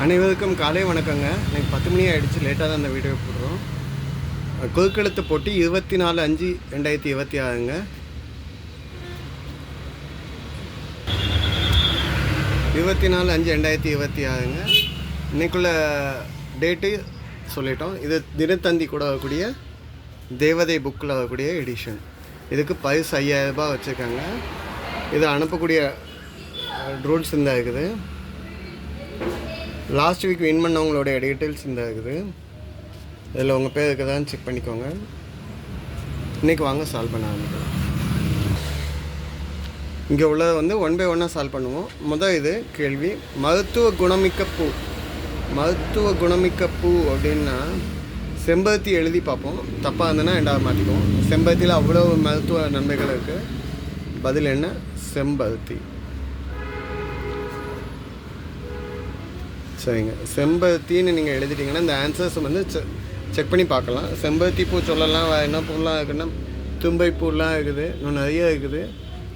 அனைவருக்கும் காலை வணக்கங்க. எனக்கு 10 மணி ஆகிடுச்சு. லேட்டாக தான் இந்த வீடியோ போடுறோம். குறுக்கெழுத்து போட்டி 24/5/2026ங்க. 24/5/2026ங்க. இன்றைக்குள்ள டேட்டு சொல்லிட்டோம். இது தினத்தந்தி கூட வரக்கூடிய தேவதை புக்கில் வரக்கூடிய எடிஷன். இதுக்கு பரிசு 5000 ரூபாய் வச்சுருக்காங்க. இதை அனுப்பக்கூடிய ரூல்ஸ் இந்த இருக்குது. லாஸ்ட் வீக் வின் பண்ணவங்களுடைய டீட்டெயில்ஸ் இந்த இருக்குது. இதில் உங்கள் பேர் இருக்குதான்னு செக் பண்ணிக்கோங்க. இன்றைக்கி வாங்க சால்வ் பண்ண ஆரம்பிக்கலாம். இங்கே உள்ளதை வந்து 1 by 1 சால்வ் பண்ணுவோம். முதல் இது கேள்வி, மருத்துவ குணமிக்க பூ அப்படின்னா செம்பருத்தி எழுதி பார்ப்போம். தப்பாக இருந்ததுன்னா 2வது மாற்றிக்குவோம். செம்பருத்தியில் அவ்வளோ மருத்துவ நன்மைகள் இருக்குது. பதில் என்ன? செம்பருத்தி. சரிங்க, செம்பருத்தின்னு நீங்கள் எழுதிட்டிங்கன்னா இந்த ஆன்சர்ஸ் வந்து செக் பண்ணி பார்க்கலாம். செம்பருத்தி பூ சொல்லலாம், என்ன பூலாம் இருக்குன்னா தும்பை பூலாம் இருக்குது, இன்னும் நிறைய இருக்குது.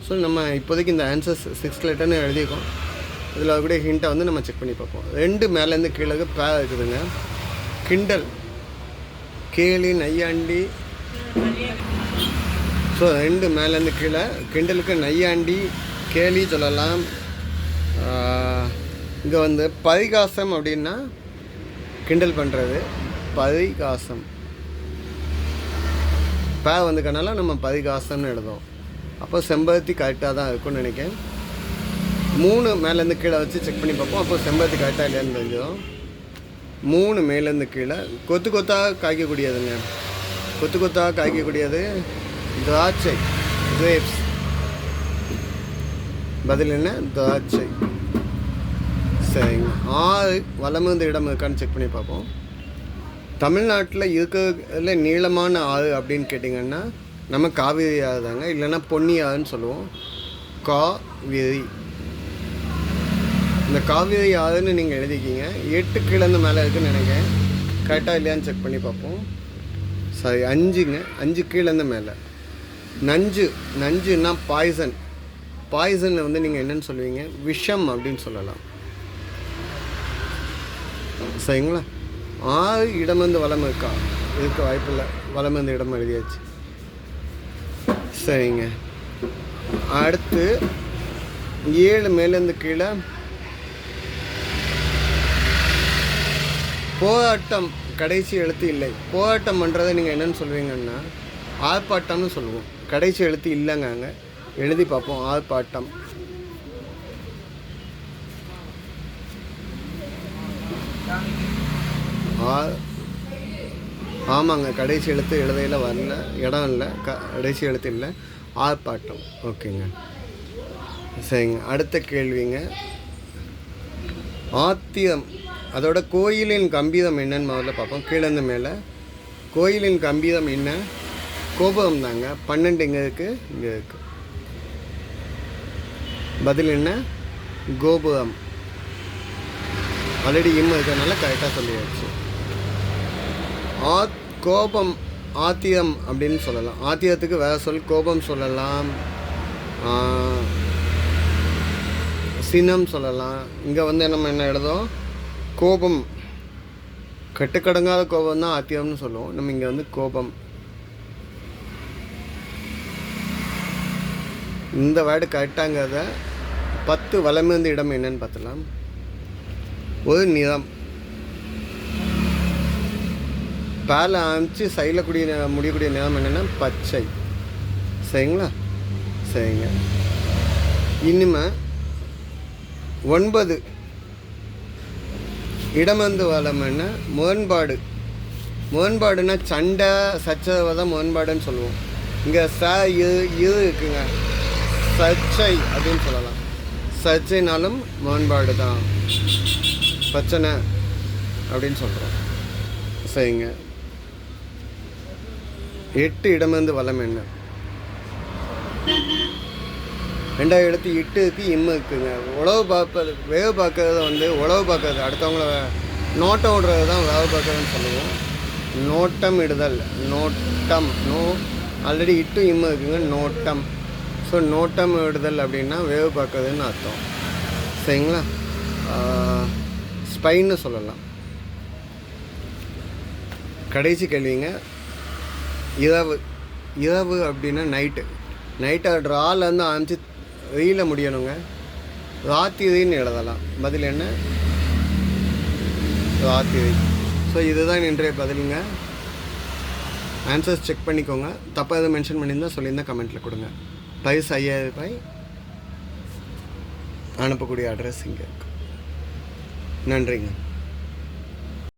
ஸோ நம்ம இப்போதைக்கு இந்த ஆன்சர்ஸ் 6 லெட்டர்னு எழுதியிருக்கோம். இதில் கூட ஹிண்ட்டை வந்து நம்ம செக் பண்ணி பார்ப்போம். 2 மேலேருந்து கீழே பே இருக்குதுங்க. கிண்டல், கேலி, நையாண்டி. ஸோ 2 மேலேருந்து கீழே கிண்டலுக்கு நையாண்டி, கேலி சொல்லலாம். இங்கே வந்து பரிகாசம் அப்படின்னா கிண்டல் பண்ணுறது, பரிகாசம். பே வந்துக்கனால நம்ம பரிகாசம்னு எழுதுவோம். அப்போ செம்பருத்தி கரெக்டாக தான் இருக்கும்னு நினைக்கிறேன். 3 மேலேருந்து கீழே வச்சு செக் பண்ணி பார்ப்போம். அப்போ செம்பருத்தி கரெக்டாக இல்லையான்னு தெரிஞ்சிடும். 3 மேலேருந்து கீழே கொத்து கொத்தாக காய்க்கக்கூடியதுங்க. கொத்து கொத்தாக காய்க்கக்கூடியது திராட்சை, கிரேப்ஸ். பதில் என்ன? திராட்சை. சரிங்க. 6 வலமிருந்து இடம் இருக்கான்னு செக் பண்ணி பார்ப்போம். தமிழ்நாட்டில் இருக்கிறதுல நீளமான ஆறு அப்படின்னு கேட்டிங்கன்னா நம்ம காவிரி ஆறு தாங்க, இல்லைன்னா பொன்னி ஆறுன்னு சொல்லுவோம். காவிரி. இந்த காவிரி ஆறுன்னு நீங்கள் எழுதிக்கிங்க. 8 கீழேருந்து மேலே இருக்குதுன்னு நினைக்கிறேன். கரெக்டாக இல்லையான்னு செக் பண்ணி பார்ப்போம். சரி, 5ங்க. 5 கீழேருந்து மேலே. நஞ்சுன்னா பாய்சன். பாய்சன் வந்து நீங்கள் என்னென்னு சொல்லுவீங்க? விஷம் அப்படின்னு சொல்லலாம். சரிங்களா? 6 இடமிருந்து வலம் இருக்க வாய்ப்பில்லை. வலமிருந்து இடம் எழுதியாச்சு. சரிங்க. அடுத்து 7 மேலேருந்து கீழே போராட்டம், கடைசி எழுத்து இல்லை. போராட்டம் பண்ணுறதை நீங்கள் என்னென்னு சொல்லுவீங்கன்னா ஆர்ப்பாட்டம்னு சொல்லுவோம். கடைசி எழுத்து இல்லைங்க. அங்கே எழுதி பார்ப்போம். ஆர்ப்பாட்டம். ஆமாங்க, கடைசி எழுத்து எழுதையில் வரல, இடம் இல்லை, கடைசி எழுத்து இல்லை. ஆர்ப்பாட்டம். ஓகேங்க. சரிங்க. அடுத்த கேள்விங்க, ஆத்திரம். அதோட கோயிலின் கம்பீரம் என்னன்னு முதல்ல பார்ப்போம். கீழேருந்து மேலே. கோயிலின் கம்பீரம் என்ன? கோபுரம் தாங்க. 12 இங்கே இருக்குது, இங்கே இருக்குது. பதில் என்ன? கோபுரம். ஆல்ரெடி இருக்கிறதுனால கரெக்டாக சொல்லியாச்சு. கோபம், ஆத்திரம் அப்படின்னு சொல்லலாம். ஆத்திரத்துக்கு வேறு சொல் கோபம் சொல்லலாம், சினம் சொல்லலாம். இங்கே வந்து நம்ம என்ன எழுதோம்? கோபம். கட்டுக்கடங்காத கோபம் தான் ஆத்திரம்னு சொல்லுவோம். நம்ம இங்கே வந்து கோபம். இந்த வேர்டு கரெக்டாங்கிறத 10 வலமிருந்து இடம் என்னன்னு பார்த்துலாம். ஒரு நிறம். பேல ஆரம்பித்து சைடில் முடியக்கூடிய நிறம் என்னென்னா பச்சை. சரிங்களா? சரிங்க. இனிமே 9 இடமிருந்து வலம் என்ன? முரண்பாடு. முரண்பாடுன்னா சண்டை, சச்சரவை தான் முரண்பாடுன்னு சொல்லுவோம். இங்கே இருக்குங்க. சர்ச்சை அப்படின்னு சொல்லலாம். சர்ச்சைனாலும் முரண்பாடு தான், பிரச்சனை அப்படின்னு சொல்கிறோம். சரிங்க. 8 இடமிருந்து வலம் என்ன? 2வது இடத்து இட்டுக்கு இம்மு இருக்குங்க. உழவு பார்ப்பது, வேவு பார்க்கறத வந்து உழவு பார்க்கறது, அடுத்தவங்கள நோட்டம் விடுறது தான் வேவு பார்க்கறதுன்னு சொல்லுவோம். நோட்டம் இடுதல், நோட்டம். ஆல்ரெடி இட்டு இம்மு இருக்குங்க. நோட்டம். ஸோ நோட்டம் விடுதல் அப்படின்னா வேவு பார்க்குறதுன்னு அர்த்தம். சரிங்களா? ஸ்பைன்னு சொல்லலாம். கடைசி கேள்விங்க, இரவு அப்படின்னா நைட்டு ட்ராலேருந்து ஆரம்பிச்சு ரீல முடியணுங்க. ராத்திரின்னு எழுதலாம். பதில் என்ன? ராத்திரி. ஸோ இதுதான் இன்றைய பதிலுங்க. ஆன்சர்ஸ் செக் பண்ணிக்கோங்க. தப்பாக எதுவும் மென்ஷன் பண்ணியிருந்தால் சொல்லியிருந்தால் கமெண்ட்டில் கொடுங்க. ப்ரைஸ் 5000 ரூபாய். அனுப்பக்கூடிய அட்ரஸ் இங்கே இருக்குது. நன்றிங்க.